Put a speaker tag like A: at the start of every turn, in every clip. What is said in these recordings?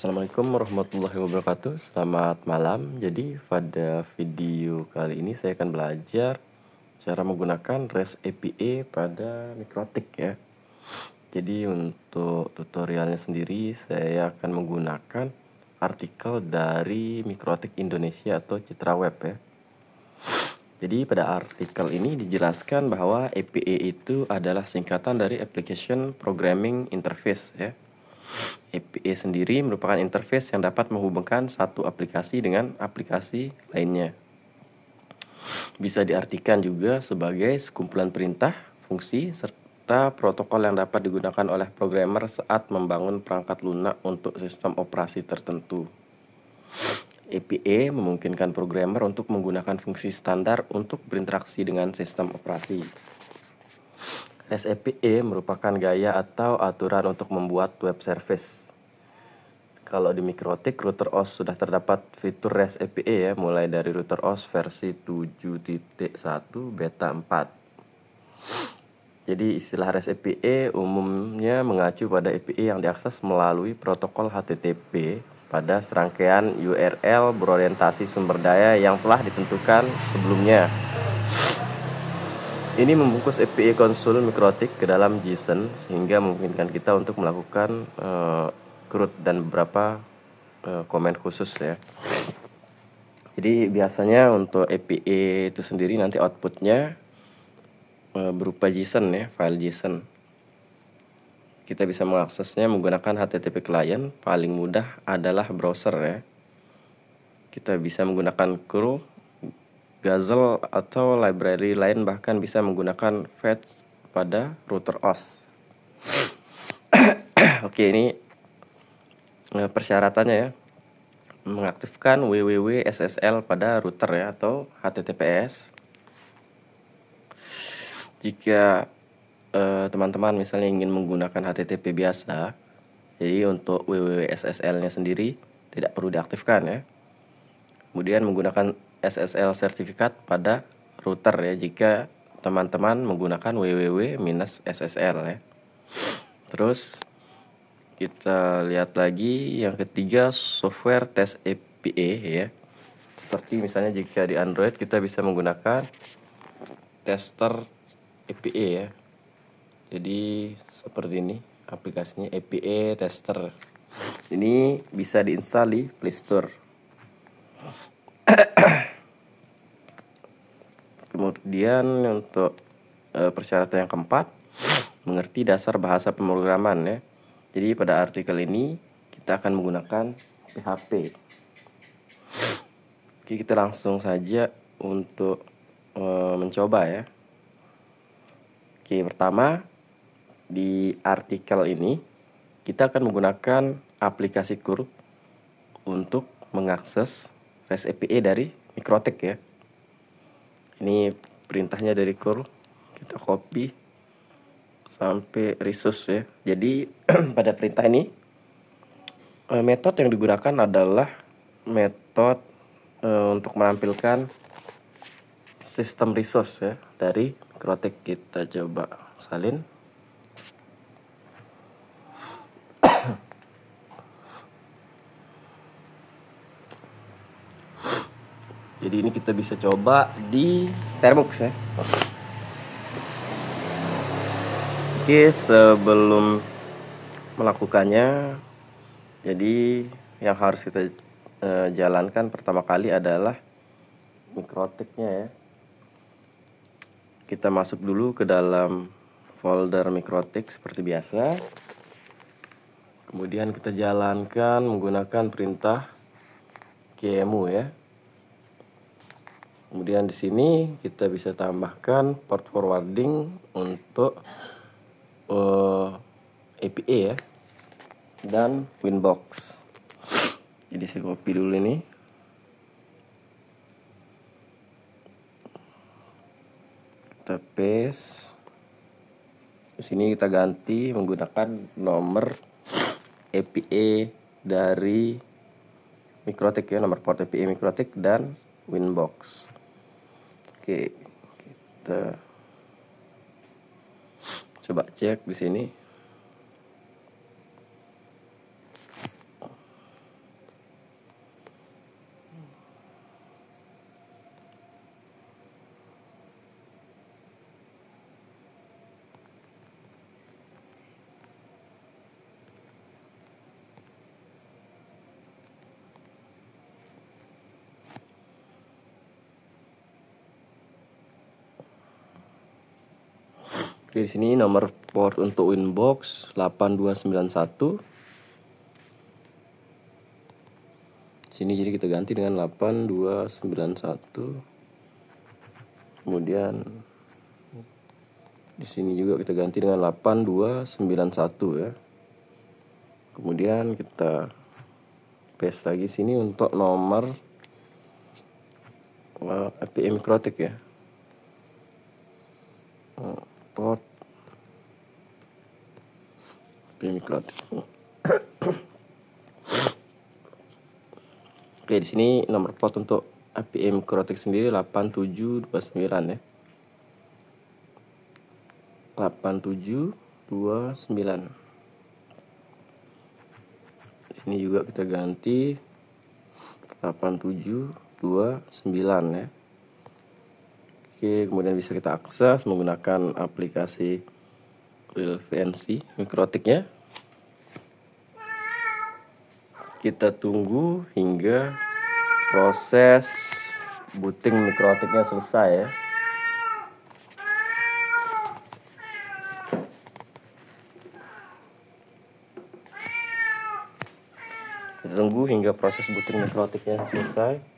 A: Assalamualaikum warahmatullahi wabarakatuh. Selamat malam. Jadi pada video kali ini saya akan belajar cara menggunakan REST API pada Mikrotik ya. Jadi untuk tutorialnya sendiri saya akan menggunakan artikel dari Mikrotik Indonesia atau Citra Web ya. Jadi pada artikel ini dijelaskan bahwa API itu adalah singkatan dari Application Programming Interface ya. API sendiri merupakan interface yang dapat menghubungkan satu aplikasi dengan aplikasi lainnya. Bisa diartikan juga sebagai sekumpulan perintah, fungsi, serta protokol yang dapat digunakan oleh programmer saat membangun perangkat lunak untuk sistem operasi tertentu. API memungkinkan programmer untuk menggunakan fungsi standar untuk berinteraksi dengan sistem operasi. REST API merupakan gaya atau aturan untuk membuat web service. Kalau di Mikrotik, router OS sudah terdapat fitur REST API ya, mulai dari router OS versi 7.1 beta 4. Jadi istilah REST API umumnya mengacu pada API yang diakses melalui protokol HTTP pada serangkaian URL berorientasi sumber daya yang telah ditentukan sebelumnya. Ini membungkus API konsul Mikrotik ke dalam JSON sehingga memungkinkan kita untuk melakukan CRUD dan beberapa komen khusus ya. Jadi biasanya untuk API itu sendiri nanti outputnya berupa JSON ya, file JSON. Kita bisa mengaksesnya menggunakan HTTP client. Paling mudah adalah browser ya. Kita bisa menggunakan curl, Gazelle atau library lain, bahkan bisa menggunakan fetch pada router OS. Oke, ini persyaratannya ya. Mengaktifkan www.SSL pada router ya, atau HTTPS. Jika teman-teman misalnya ingin menggunakan HTTP biasa, jadi untuk www.SSL nya sendiri tidak perlu diaktifkan ya. Kemudian menggunakan SSL sertifikat pada router ya, jika teman-teman menggunakan www-SSL ya. Terus kita lihat lagi yang ketiga, software test API ya. Seperti misalnya jika di Android kita bisa menggunakan tester API ya. Jadi seperti ini aplikasinya, API tester. Ini bisa diinstal di Play Store. Kemudian untuk persyaratan yang keempat, mengerti dasar bahasa pemrograman ya. Jadi pada artikel ini kita akan menggunakan PHP. Oke, kita langsung saja untuk mencoba ya. Oke, pertama di artikel ini kita akan menggunakan aplikasi curl untuk mengakses REST API dari Mikrotik ya. Ini perintahnya dari curl, kita copy sampai resource ya. Jadi pada perintah ini metode yang digunakan adalah metode untuk menampilkan sistem resource ya dari Mikrotik. Kita coba salin. Jadi ini kita bisa coba di Termux ya. Oke, sebelum melakukannya, jadi yang harus kita jalankan pertama kali adalah Mikrotiknya ya. Kita masuk dulu ke dalam folder Mikrotik seperti biasa. Kemudian kita jalankan menggunakan perintah QEMU ya. Kemudian di sini kita bisa tambahkan port forwarding untuk API ya, dan Winbox. Jadi saya copy dulu ini. Kita paste. Di sini kita ganti menggunakan nomor API dari Mikrotik ya, nomor port API Mikrotik dan Winbox. Oke, kita coba cek di sini. Oke, di sini nomor port untuk Winbox 8291. Sini jadi kita ganti dengan 8291. Kemudian di sini juga kita ganti dengan 8291 ya. Kemudian kita paste lagi sini untuk nomor API Mikrotik ya. Port API Mikrotik. Oke, di sini nomor port untuk API Mikrotik sendiri 8729 ya. 8729. Di sini juga kita ganti 8729 ya. Oke, kemudian bisa kita akses menggunakan aplikasi Real VNC Mikrotiknya. Kita tunggu hingga proses booting Mikrotiknya selesai ya. Kita tunggu hingga proses booting Mikrotiknya selesai.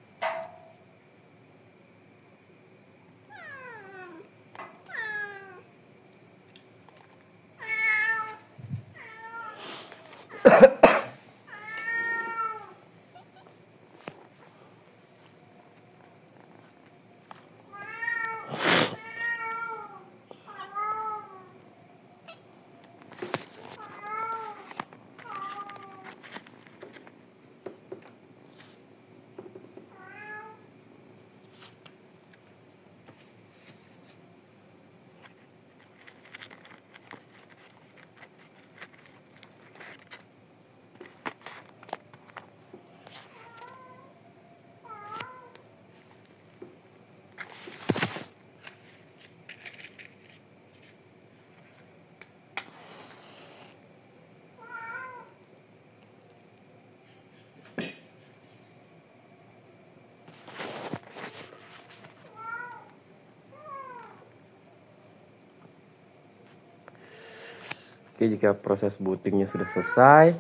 A: Oke, jika proses bootingnya sudah selesai,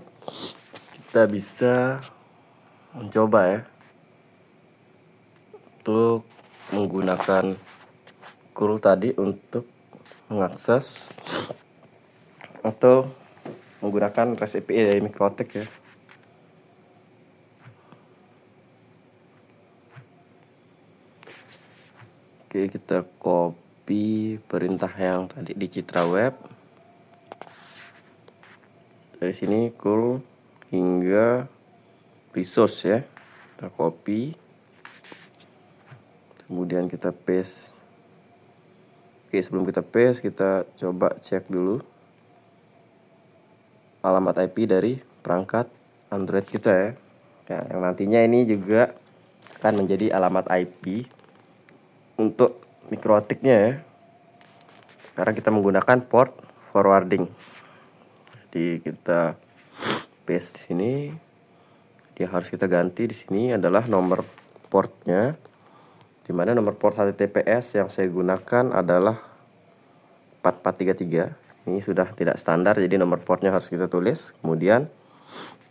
A: kita bisa mencoba ya untuk menggunakan curl tadi untuk mengakses atau menggunakan REST API dari Mikrotik ya. Oke, kita copy perintah yang tadi di Citra Web. Dari sini curl hingga resource ya. Kita copy. Kemudian kita paste. Oke, sebelum kita paste, kita coba cek dulu alamat IP dari perangkat Android kita ya. Ya, yang nantinya ini juga akan menjadi alamat IP untuk Mikrotiknya ya. Sekarang kita menggunakan port forwarding. Jadi kita paste di sini. Yang harus kita ganti di sini adalah nomor portnya. Dimana nomor port HTTPS yang saya gunakan adalah 4433. Ini sudah tidak standar, jadi nomor portnya harus kita tulis. Kemudian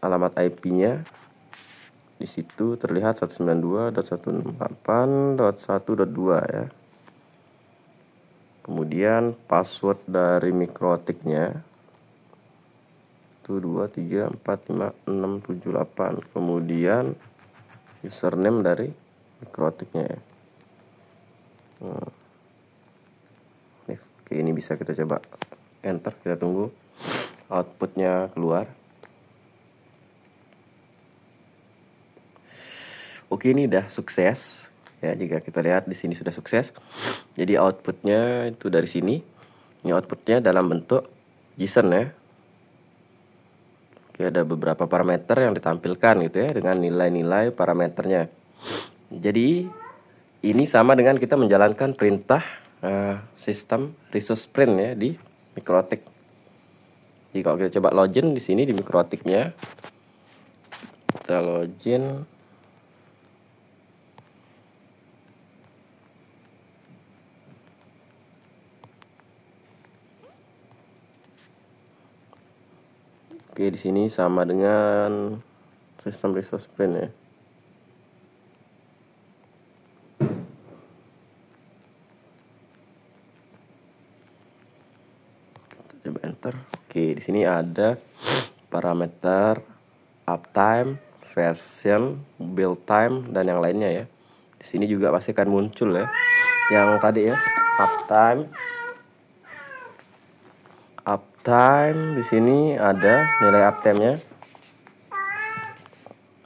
A: alamat IP-nya di situ terlihat 192.168.1.2 ya. Kemudian password dari Mikrotiknya itu 2345678. Kemudian username dari Mikrotiknya ya. Oke, ini bisa kita coba enter, kita tunggu outputnya keluar. Oke, ini udah sukses ya. Jika kita lihat di sini sudah sukses. Jadi outputnya itu dari sini. Ini outputnya dalam bentuk JSON ya. Oke, ada beberapa parameter yang ditampilkan gitu ya, dengan nilai-nilai parameternya. Jadi ini sama dengan kita menjalankan perintah sistem resource print ya di Mikrotik. Jadi kalau kita coba login di sini di Mikrotiknya, kita login. Oke, di sini sama dengan sistem resource print ya. Kita coba enter. Oke, di sini ada parameter uptime, version, build time, dan yang lainnya ya. Di sini juga pasti akan muncul ya. Yang tadi ya, uptime di sini ada nilai uptime-nya.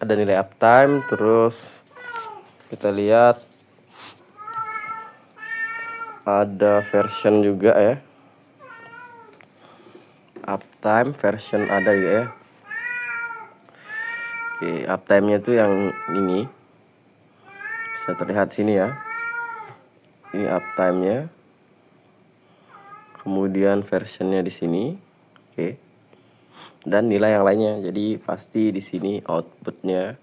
A: Ada nilai uptime, terus kita lihat ada version juga ya. Uptime version ada ya. Oke, uptime-nya itu yang ini. Bisa terlihat sini ya. Ini uptime-nya. Kemudian versionnya di sini. Oke. Dan nilai yang lainnya. Jadi pasti di sini outputnya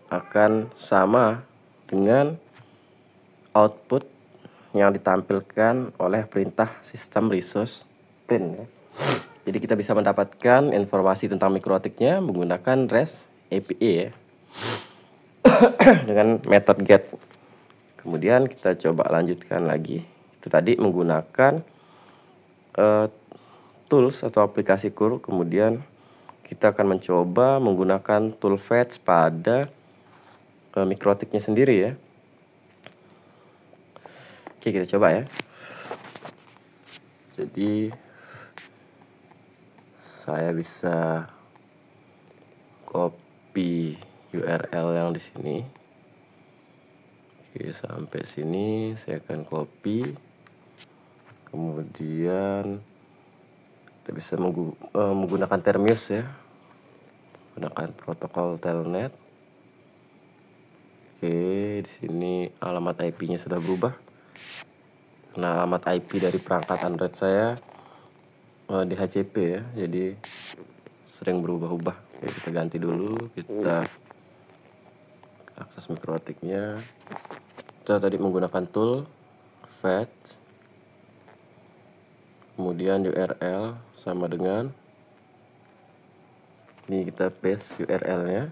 A: akan sama dengan output yang ditampilkan oleh perintah sistem resource print ya. Jadi kita bisa mendapatkan informasi tentang mikrotiknya menggunakan REST API ya. Dengan method get. Kemudian kita coba lanjutkan lagi. Itu tadi menggunakan tools atau aplikasi curl. Kemudian kita akan mencoba menggunakan tool fetch pada mikrotiknya sendiri ya. Oke, kita coba ya. Jadi saya bisa copy URL yang di sini. Oke, sampai sini saya akan copy. Kemudian kita bisa menggunakan Termius ya. Menggunakan protokol telnet. Oke, di sini alamat IP-nya sudah berubah. Nah, alamat IP dari perangkat Android saya DHCP ya. Jadi sering berubah-ubah. Oke, kita ganti dulu. Kita akses mikrotiknya. Kita tadi menggunakan tool fetch. Kemudian URL sama dengan ini, kita paste URL-nya.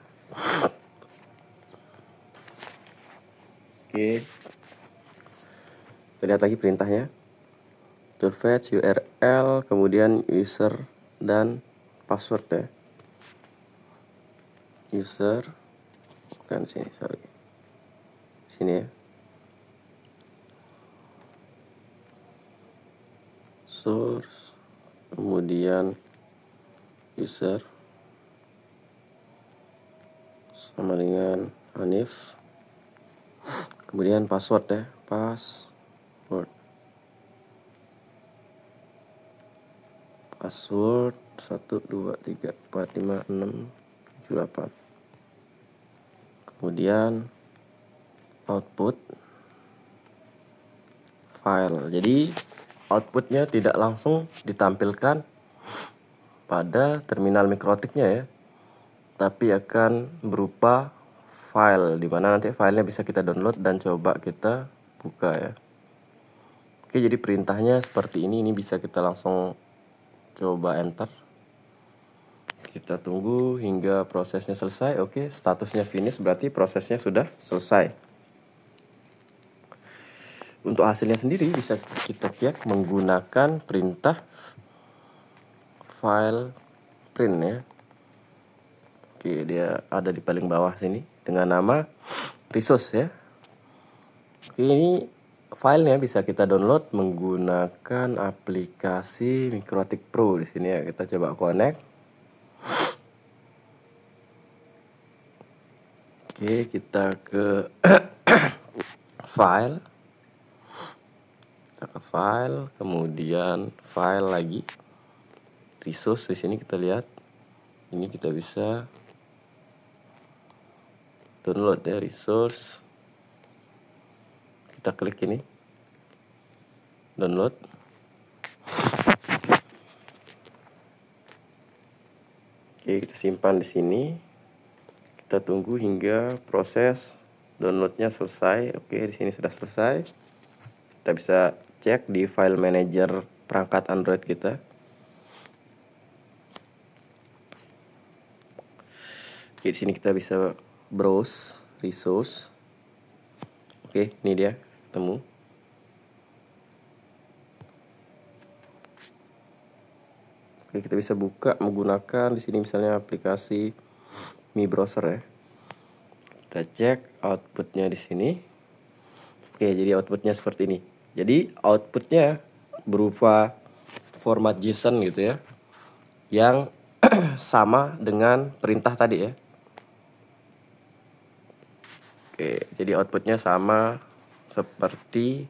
A: Oke. Kita lihat lagi perintahnya. Tool fetch URL, kemudian user dan password ya. User bukan sini, sorry. Sini ya. Source, kemudian user sama dengan Hanif, kemudian password ya, password 1 2 3 4 5 6 7 8. Kemudian output file. Jadi outputnya tidak langsung ditampilkan pada terminal mikrotiknya ya, tapi akan berupa file, dimana nanti filenya bisa kita download dan coba kita buka ya. Oke, jadi perintahnya seperti ini bisa kita langsung coba enter. Kita tunggu hingga prosesnya selesai. Oke, statusnya finish, berarti prosesnya sudah selesai. Untuk hasilnya sendiri bisa kita cek menggunakan perintah file print ya. Oke, dia ada di paling bawah sini dengan nama resource ya. Oke, ini filenya bisa kita download menggunakan aplikasi Mikrotik Pro di sini ya. Kita coba connect. Oke, kita ke file. Kita ke file, kemudian file lagi. Resource di sini kita lihat. Ini kita bisa download ya, resource. Kita klik ini. Download. Oke, kita simpan di sini. Kita tunggu hingga proses downloadnya selesai. Oke, di sini sudah selesai. Kita bisa cek di file manager perangkat Android kita. Oke, di sini kita bisa browse resource. Oke, ini dia ketemu. Oke, kita bisa buka menggunakan di sini misalnya aplikasi Mi Browser ya. Kita cek outputnya di sini. Oke, jadi outputnya seperti ini. Jadi outputnya berupa format JSON gitu ya, yang sama dengan perintah tadi ya. Oke, jadi outputnya sama seperti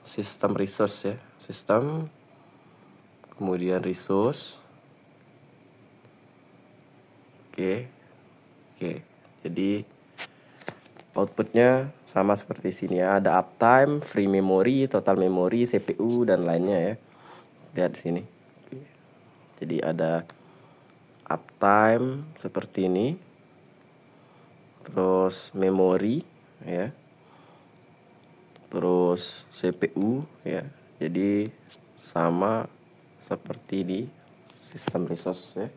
A: sistem resource ya, sistem kemudian resource. Oke, jadi outputnya sama seperti sini ya, ada uptime, free memory, total memory, CPU dan lainnya ya. Lihat di sini. Oke. Jadi ada uptime seperti ini, terus memori ya, terus CPU ya. Jadi sama seperti di sistem resource ya.